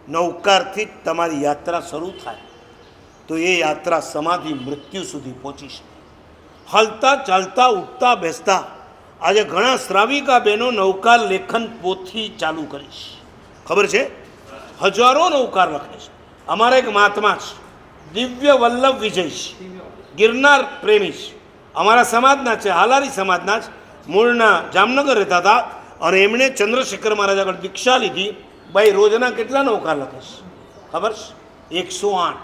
નૌકારથી જ તમારી યાત્રા શરૂ થાય તો એ યાત્રા સમાધિ મૃત્યુ સુધી પહોંચી શકે. હલતા ચાલતા ઉઠતા બેસતા આજે ઘણા શ્રાવિકા બહેનો નૌકાર લેખન પોથી ચાલુ કરીશ. ખબર છે, હજારો નૌકાર લખે છે. અમારા એક મહાત્મા છે, દિવ્ય વલ્લભ વિજય છે, ગિરનાર પ્રેમી છે, અમારા સમાજના છે, હાલારી સમાજના જ, મૂળના જામનગર રહેતા હતા અને એમણે ચંદ્રશેખર મહારાજ આગળ દીક્ષા લીધી. ભાઈ રોજના કેટલા નૌકાર લખે છે ખબર છે? 108.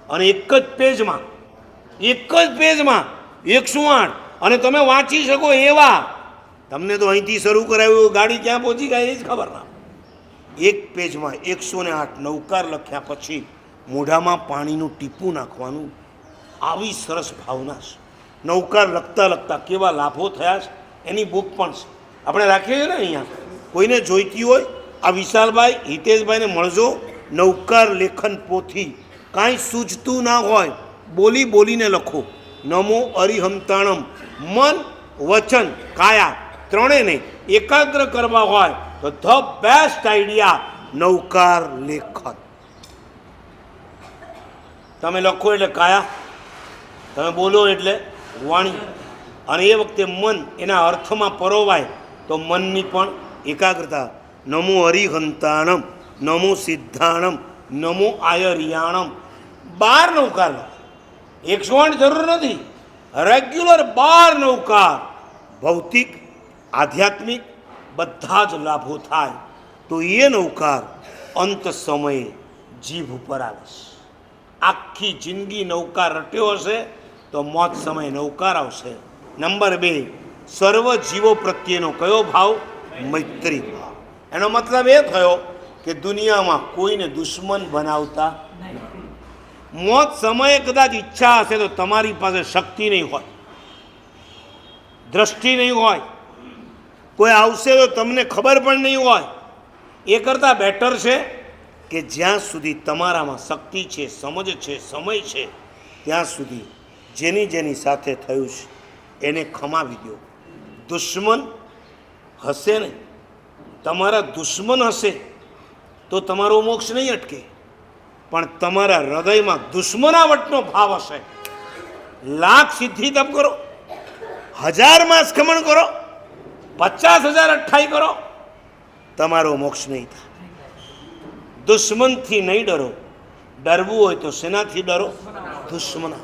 અને એક જ પેજમાં 108. અને તમે વાંચી શકો એવા. તમને તો અહીંથી શરૂ કરાવ્યું, ગાડી ક્યાં પહોંચી ગઈ એ જ ખબર ના. એક પેજમાં 108 નૌકાર લખ્યા પછી મોઢામાં પાણીનું ટીપું નાખવાનું, આવી સરસ ભાવના છે. નૌકાર લખતા લખતા કેવા લાભો થયા છે એની બુક પણ છે, આપણે રાખીએ છીએ ને અહીંયા. કોઈને જોઈતી હોય આ વિશાલભાઈ હિતેશભાઈને મળજો. નૌકાર લેખન પોથી કાંઈ સૂઝતું ના હોય, બોલી બોલીને લખો. નમો અરિહંતાણમ. મન વચન કાયા ત્રણેયને એકાગ્ર કરવા હોય તો ધ બેસ્ટ આઈડિયા નૌકાર લેખન. તમે લખો એટલે કાયા, તમે બોલો એટલે વાણી, અને એ વખતે મન એના અર્થમાં પરોવાય તો મનની પણ એકાગ્રતા. નમો હરિહંતાણમ, નમો સિદ્ધાણમ, નમો આયરિયાણમ. 12 નૌકાર લખો. 108 જરૂર નથી, રેગ્યુલર 12 નૌકાર. ભૌતિક આધ્યાત્મિક બધા જ લાભો થાય તો એ નૌકાર અંત સમયે જીભ ઉપર આવે છે. આખી જિંદગી નૌકાર રટ્યો હશે તો મોત સમયે નૌકાર આવશે. નંબર 2, સર્વ જીવો પ્રત્યેનો કયો ભાવ? મૈત્રી ભાવ. એનો મતલબ એ થયો કે દુનિયામાં કોઈને દુશ્મન બનાવતા. મોત સમયે કદાચ ઈચ્છા હશે તો તમારી પાસે શક્તિ નહીં હોય, દ્રષ્ટિ નહીં હોય, કોઈ આવશે તો તમને ખબર પણ નહીં હોય. એ કરતાં બેટર છે કે જ્યાં સુધી તમારામાં શક્તિ છે, સમજ છે, સમય છે, ત્યાં સુધી જેની જેની સાથે થયું છે એને ખમાવી દો. દુશ્મન હશે ને, તમારા દુશ્મન હશે તો તમારો મોક્ષ નહીં અટકે, પણ તમારા હૃદયમાં દુશ્મનાવટનો ભાવ હશે. લાખ સિદ્ધિ તપ કરો, 1000 માસ ખમણ કરો, 50,000 અઠ્ઠાઈ કરો, તમારો મોક્ષ નહીં થાય. દુશ્મનથી નહીં ડરો. ડરવું હોય તો શેનાથી ડરો? દુશ્મના.